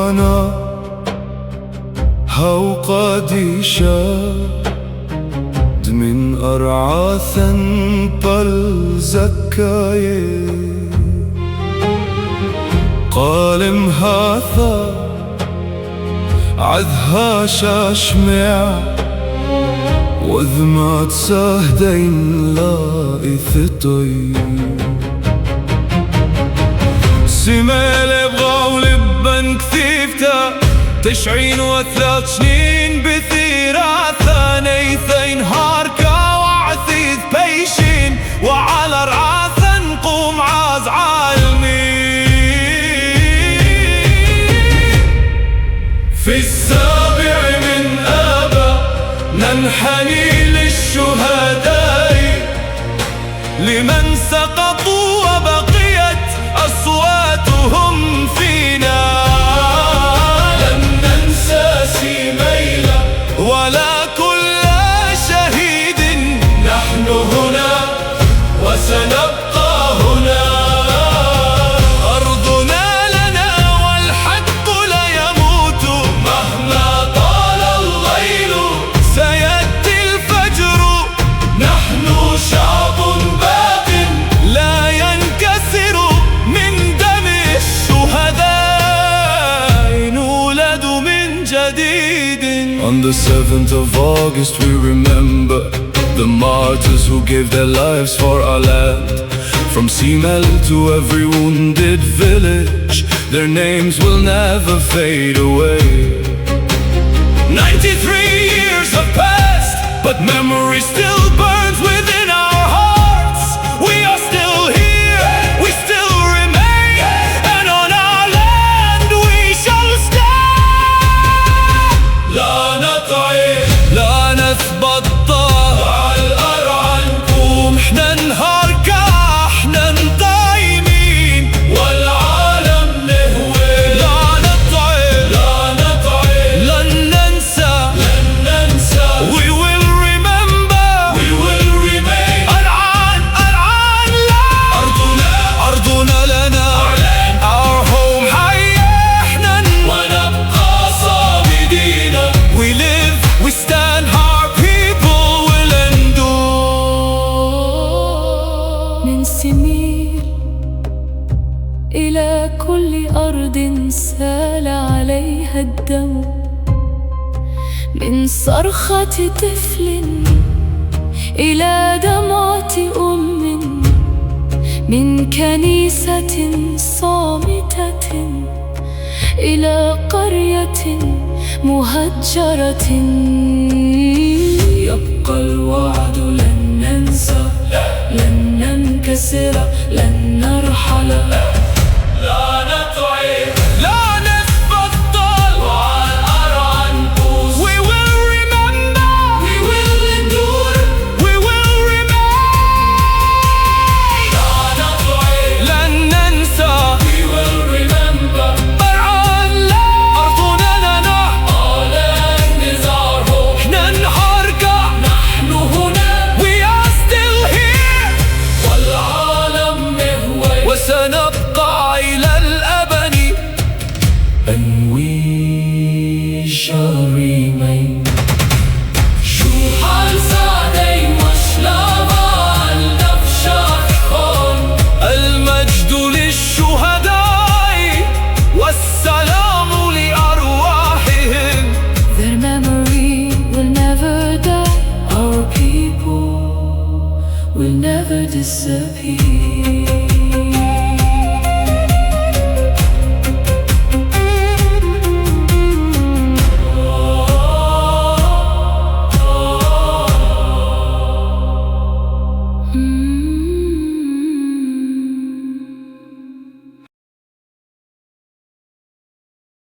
أنا هوقدي شاد من أرعاثا بالزكاية قالم هاثا عذها شاشمع وذمات ساهدين لا إثطي سمال بغاو لبن كثيفتا 93 سنين بثيرة ثانيثين هاركا وعثيث بيشين وعلى رعاثا نقوم عاز عالمين في السابع من آبا ننحني للشهداء لمن سقطوا وبقيت أصواتهم فينا لن ننسى سيميلا ولا كل شهيد نحن هنا وسنبقى هنا أرضنا لنا والحق لا يموت مهما طال الليل سيأتي الفجر نحن شعب باق لا ينكسر من دم الشهداء نولد من جديد. On the 7th of August we remember the martyrs who gave their lives for our land. From Simel to every wounded village, their names will never fade away. 93 years have passed, but memory still burns within our hearts. We are still here, we still remain, and on our land we shall stand. لا نطعن لا نثبت على الأرعى نقوم احنا نهاركا احنا نقايمين والعالم نهوي لا نطعن لا نطعن لن ننسى we will remember we will remain أرعان أرعان لا أرضنا لنا our home حي احنا ونبقى صامدين we live we stand our people will endure. من سمير إلى كل أرض سال عليها الدم من صرخة طفل إلى دمعة أم من كنيسة صامتة إلى قرية مهجرة يبقى الوعد لن ننسى لن ننكسر لن نرحل لا نطعن لا نتبطل وعلى الأرعى نقوس we will remember we will endure we will remain لا نطعن لن ننسى we will remember أرعان لا أرضنا لنا all land is our home احنا نهاركا نحن هنا we are still here والعالم نهوي وسنبقى إلى الأبد and we shall